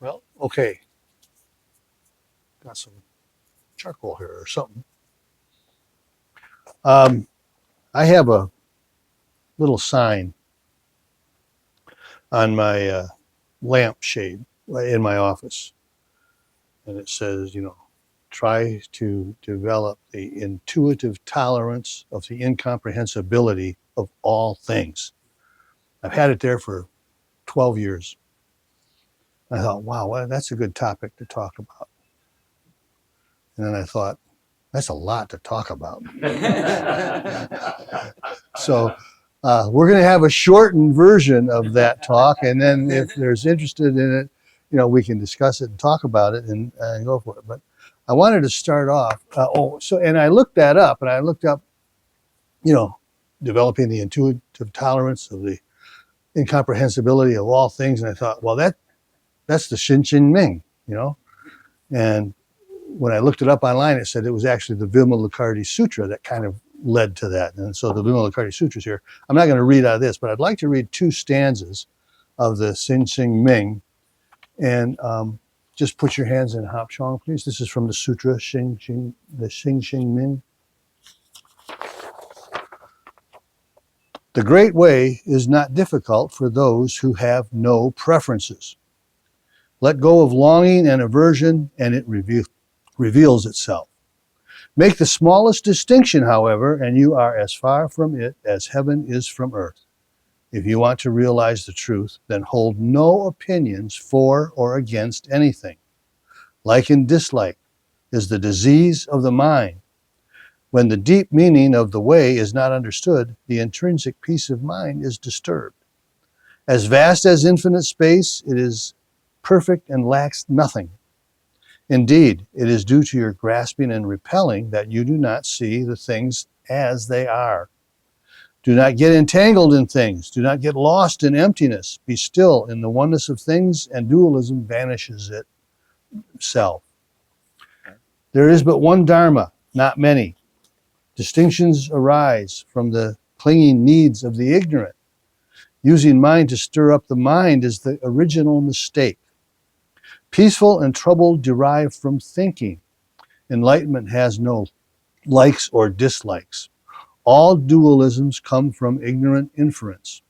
Well, okay. Got some charcoal here or something. I have a little sign on my lampshade in my office, and it says, try to develop the intuitive tolerance of the incomprehensibility of all things. I've had it there for 12 years. I thought, wow, well, that's a good topic to talk about. And then I thought, that's a lot to talk about. So we're going to have a shortened version of that talk. And then if there's interested in it, we can discuss it and talk about it and go for it. But I wanted to start off. And I looked that up, and I looked up, developing the intuitive tolerance of the incomprehensibility of all things. And I thought, well, that's the Shin Ming, And when I looked it up online, it said it was actually the Vimalakirti Sutra that kind of led to that. And so the Vimalakirti Sutra is here. I'm not going to read out of this, but I'd like to read 2 stanzas of the Shin Ming. And just put your hands in Hop Chong, please. This is from the Sutra, the Shin Ming. The great way is not difficult for those who have no preferences. Let go of longing and aversion, and it reveals itself. Make the smallest distinction, however, and you are as far from it as heaven is from earth. If you want to realize the truth, then hold no opinions for or against anything. Like and dislike is the disease of the mind. When the deep meaning of the way is not understood, the intrinsic peace of mind is disturbed. As vast as infinite space, it is perfect and lacks nothing. Indeed, it is due to your grasping and repelling that you do not see the things as they are. Do not get entangled in things. Do not get lost in emptiness. Be still in the oneness of things, and dualism vanishes itself. There is but one Dharma, not many. Distinctions arise from the clinging needs of the ignorant. Using mind to stir up the mind is the original mistake. Peaceful and trouble derive from thinking. Enlightenment has no likes or dislikes. All dualisms come from ignorant inference.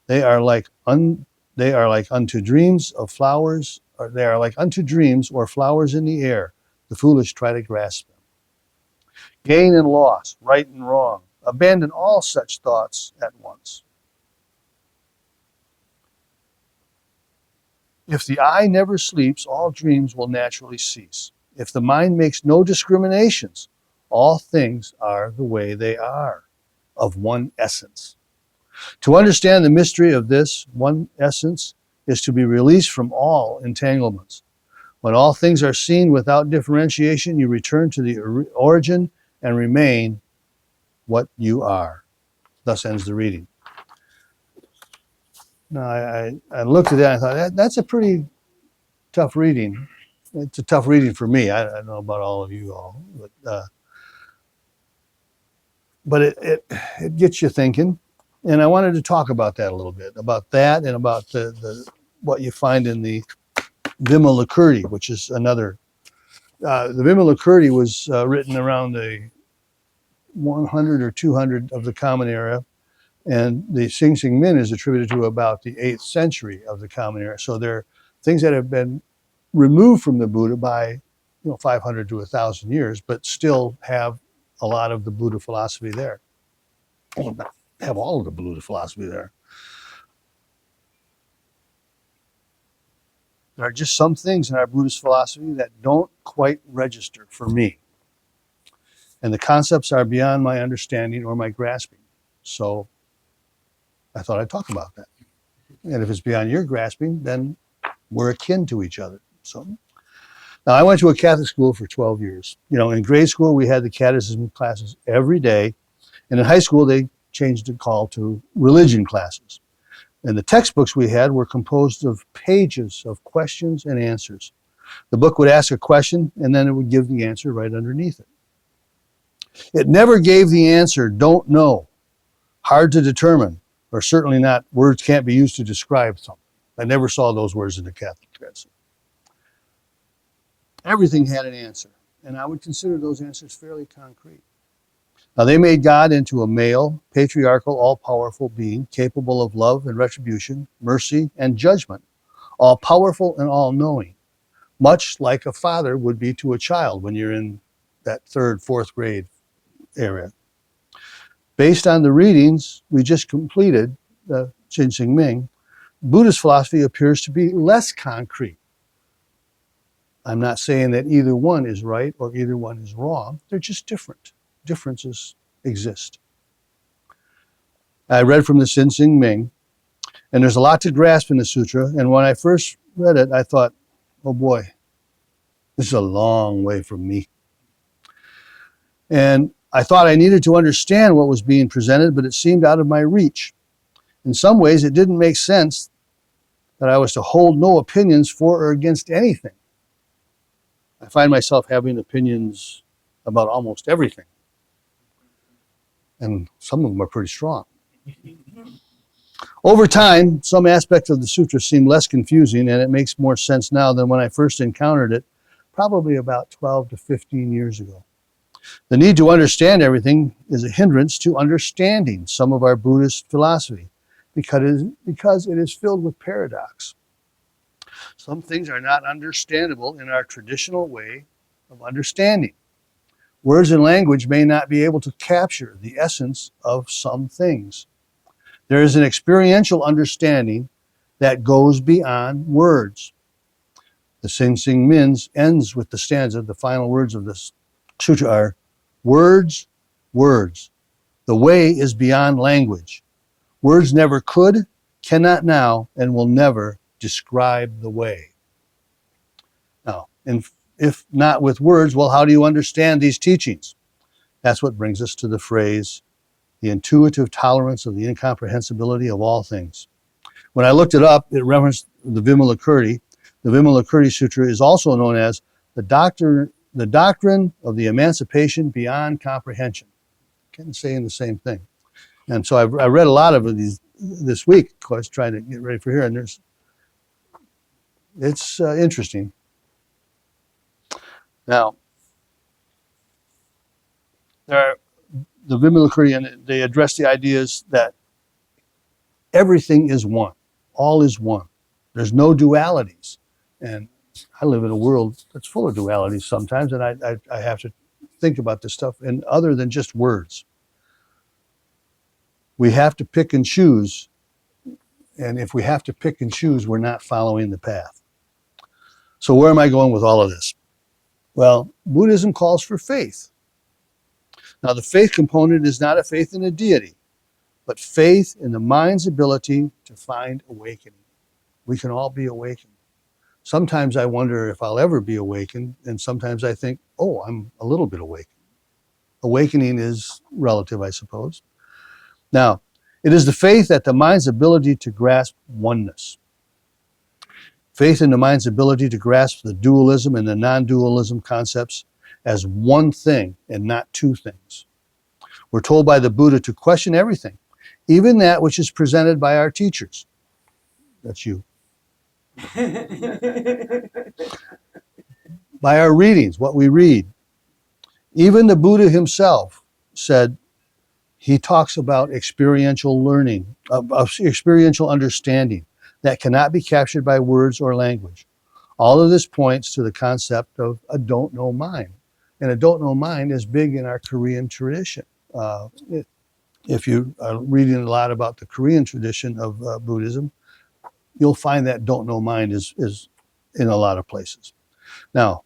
They are like unto dreams of flowers, or they are like unto dreams or flowers in the air. The foolish try to grasp them. Gain and loss, right and wrong. Abandon all such thoughts at once. If the eye never sleeps, all dreams will naturally cease. If the mind makes no discriminations, all things are the way they are, of one essence. To understand the mystery of this one essence is to be released from all entanglements. When all things are seen without differentiation, you return to the origin and remain what you are. Thus ends the reading. Now, I looked at that and I thought, that's a pretty tough reading. It's a tough reading for me. I don't know about all of you all, but it gets you thinking. And I wanted to talk about that a little bit, about that and about the what you find in the Vimalakirti, which is another. The Vimalakirti was written around the 100 or 200 of the Common Era, and the Sing Sing Min is attributed to about the 8th century of the Common Era. So they're things that have been removed from the Buddha by 500 to 1,000 years, but still have a lot of the Buddha philosophy there. Have all of the Buddha philosophy there. There are just some things in our Buddhist philosophy that don't quite register for me. And the concepts are beyond my understanding or my grasping. So I thought I'd talk about that. And if it's beyond your grasping, then we're akin to each other. So now I went to a Catholic school for 12 years. In grade school, we had the catechism classes every day. And in high school, they changed the call to religion classes. And the textbooks we had were composed of pages of questions and answers. The book would ask a question, and then it would give the answer right underneath it. It never gave the answer, don't know, hard to determine, or certainly not, words can't be used to describe something. I never saw those words in the Catholic tradition. Everything had an answer, and I would consider those answers fairly concrete. Now, they made God into a male, patriarchal, all-powerful being capable of love and retribution, mercy and judgment, all-powerful and all-knowing, much like a father would be to a child when you're in that third, fourth grade area. Based on the readings we just completed, the Xinxing Ming, Buddhist philosophy appears to be less concrete. I'm not saying that either one is right or either one is wrong. They're just different. Differences exist. I read from the Xinxing Ming, and there's a lot to grasp in the sutra. And when I first read it, I thought, oh boy, this is a long way from me. And I thought I needed to understand what was being presented, but it seemed out of my reach. In some ways, it didn't make sense that I was to hold no opinions for or against anything. I find myself having opinions about almost everything. And some of them are pretty strong. Over time, some aspects of the sutra seem less confusing, and it makes more sense now than when I first encountered it, probably about 12 to 15 years ago. The need to understand everything is a hindrance to understanding some of our Buddhist philosophy because it is filled with paradox. Some things are not understandable in our traditional way of understanding. Words and language may not be able to capture the essence of some things. There is an experiential understanding that goes beyond words. The Xinxing Ming ends with the stanza, the final words of this sutra are, words, words. The way is beyond language. Words never could, cannot now, and will never describe the way. Now, if not with words, well, how do you understand these teachings? That's what brings us to the phrase, the intuitive tolerance of the incomprehensibility of all things. When I looked it up, it referenced the Vimalakirti. The Vimalakirti Sutra is also known as the doctrine of the emancipation beyond comprehension. Kind of saying the same thing. And so I read a lot of these this week, of course, trying to get ready for here, and it's interesting. Now, the Vimalakirti, and they address the ideas that everything is one, all is one. There's no dualities, and I live in a world that's full of dualities sometimes, and I have to think about this stuff, and other than just words. We have to pick and choose, and if we have to pick and choose, we're not following the path. So where am I going with all of this? Well, Buddhism calls for faith. Now, the faith component is not a faith in a deity, but faith in the mind's ability to find awakening. We can all be awakened. Sometimes I wonder if I'll ever be awakened, and sometimes I think, oh, I'm a little bit awakened. Awakening is relative, I suppose. Now, it is the faith that the mind's ability to grasp oneness. Faith in the mind's ability to grasp the dualism and the non-dualism concepts as one thing and not two things. We're told by the Buddha to question everything, even that which is presented by our teachers. That's you. By our readings, what we read. Even the Buddha himself said, he talks about experiential learning, of experiential understanding that cannot be captured by words or language. All of this points to the concept of a don't know mind. And a don't know mind is big in our Korean tradition. If you are reading a lot about the Korean tradition of Buddhism, you'll find that don't know mind is in a lot of places. Now,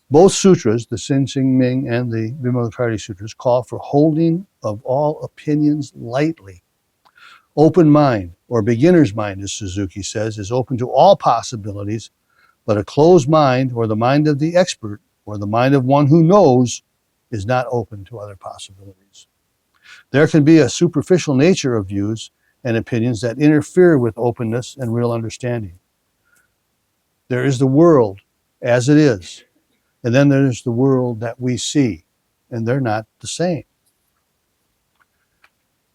both sutras, the Xinxing Ming and the Vimalakirti Sutras, call for holding of all opinions lightly. Open mind, or beginner's mind, as Suzuki says, is open to all possibilities, but a closed mind, or the mind of the expert, or the mind of one who knows, is not open to other possibilities. There can be a superficial nature of views and opinions that interfere with openness and real understanding. There is the world as it is, and then there's the world that we see, and they're not the same.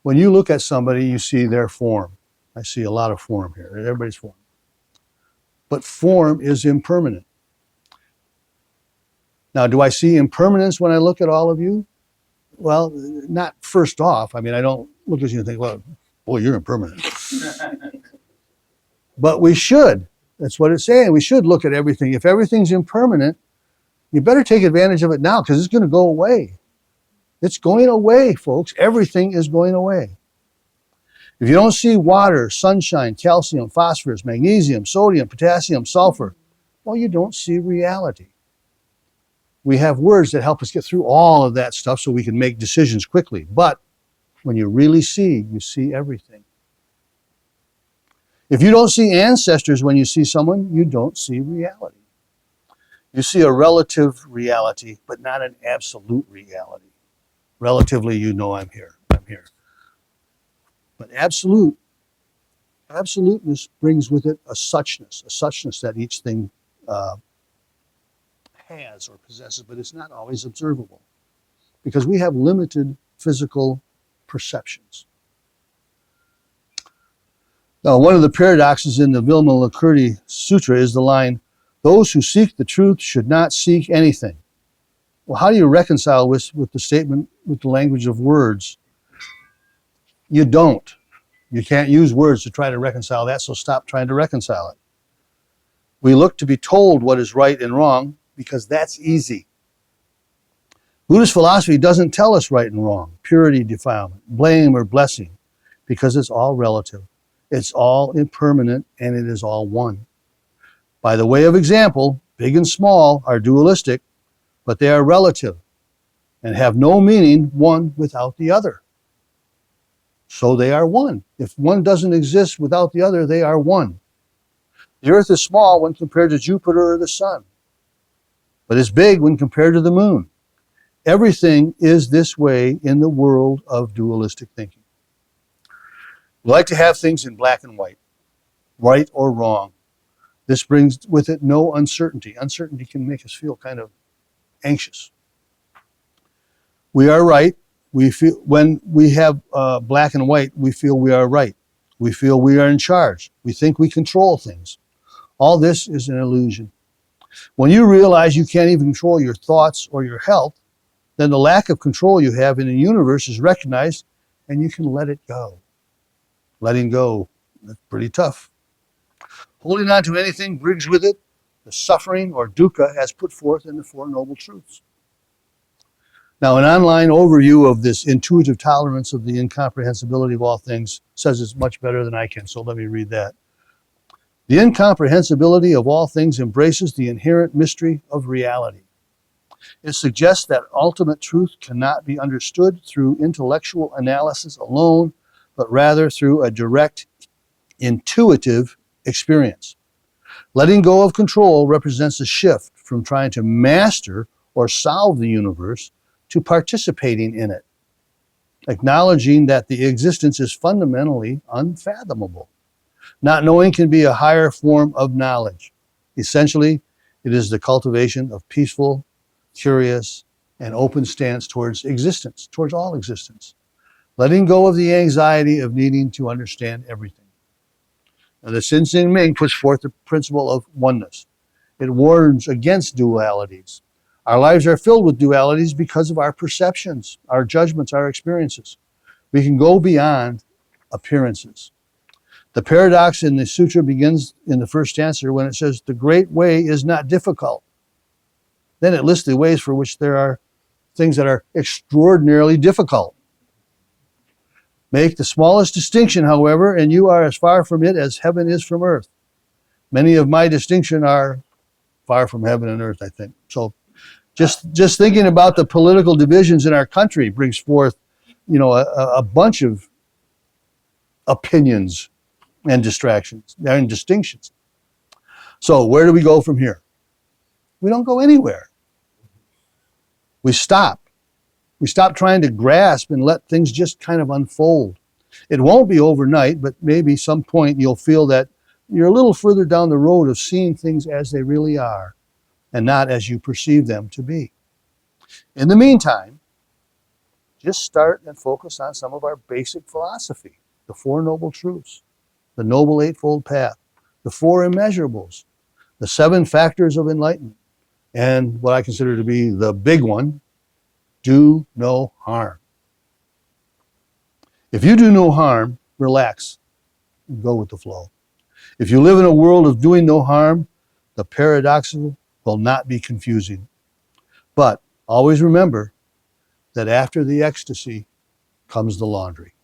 When you look at somebody, you see their form. I see a lot of form here, everybody's form. But form is impermanent. Now, do I see impermanence when I look at all of you? Well, not first off. I mean, I don't look at you and think, well, boy, you're impermanent. But we should. That's what it's saying. We should look at everything. If everything's impermanent, you better take advantage of it now because it's going to go away. It's going away, folks. Everything is going away. If you don't see water, sunshine, calcium, phosphorus, magnesium, sodium, potassium, sulfur, well, you don't see reality. We have words that help us get through all of that stuff so we can make decisions quickly. But when you really see, you see everything. If you don't see ancestors when you see someone, you don't see reality. You see a relative reality, but not an absolute reality. Relatively, you know I'm here. I'm here. But absoluteness brings with it a suchness that each thing has or possesses, but it's not always observable because we have limited physical perceptions. Now, one of the paradoxes in the Vimalakirti Sutra is the line, "Those who seek the truth should not seek anything." Well, how do you reconcile with the statement, with the language of words? You don't. You can't use words to try to reconcile that, so stop trying to reconcile it. We look to be told what is right and wrong because that's easy. Buddhist philosophy doesn't tell us right and wrong, purity, defilement, blame or blessing, because it's all relative. It's all impermanent and it is all one. By the way of example, big and small are dualistic, but they are relative and have no meaning one without the other. So they are one. If one doesn't exist without the other, they are one. The earth is small when compared to Jupiter or the sun, but it's big when compared to the moon. Everything is this way in the world of dualistic thinking. We like to have things in black and white, right or wrong. This brings with it no uncertainty. Uncertainty can make us feel kind of anxious. We are right. We feel when we have black and white, we feel we are right. We feel we are in charge. We think we control things. All this is an illusion. When you realize you can't even control your thoughts or your health, then the lack of control you have in the universe is recognized and you can let it go. Letting go, that's pretty tough. Holding on to anything brings with it the suffering or dukkha as put forth in the Four Noble Truths. Now, an online overview of this intuitive tolerance of the incomprehensibility of all things says it's much better than I can, so let me read that. The incomprehensibility of all things embraces the inherent mystery of reality. It suggests that ultimate truth cannot be understood through intellectual analysis alone, but rather through a direct, intuitive experience. Letting go of control represents a shift from trying to master or solve the universe to participating in it, acknowledging that the existence is fundamentally unfathomable. Not knowing can be a higher form of knowledge. Essentially, it is the cultivation of peaceful, curious, and open stance towards existence, towards all existence. Letting go of the anxiety of needing to understand everything. Now, the Sin Ming puts forth the principle of oneness. It warns against dualities. Our lives are filled with dualities because of our perceptions, our judgments, our experiences. We can go beyond appearances. The paradox in the sutra begins in the first stanza when it says, "The great way is not difficult." Then it lists the ways for which there are things that are extraordinarily difficult. Make the smallest distinction, however, and you are as far from it as heaven is from earth. Many of my distinctions are far from heaven and earth, I think. So just thinking about the political divisions in our country brings forth, a bunch of opinions and distractions and distinctions. So where do we go from here? We don't go anywhere. We stop. We stop trying to grasp and let things just kind of unfold. It won't be overnight, but maybe some point you'll feel that you're a little further down the road of seeing things as they really are and not as you perceive them to be. In the meantime, just start and focus on some of our basic philosophy, the Four Noble Truths, the Noble Eightfold Path, the Four Immeasurables, the 7 Factors of Enlightenment, And what I consider to be the big one, do no harm. If you do no harm, relax and go with the flow. If you live in a world of doing no harm, the paradoxical will not be confusing. But always remember that after the ecstasy comes the laundry.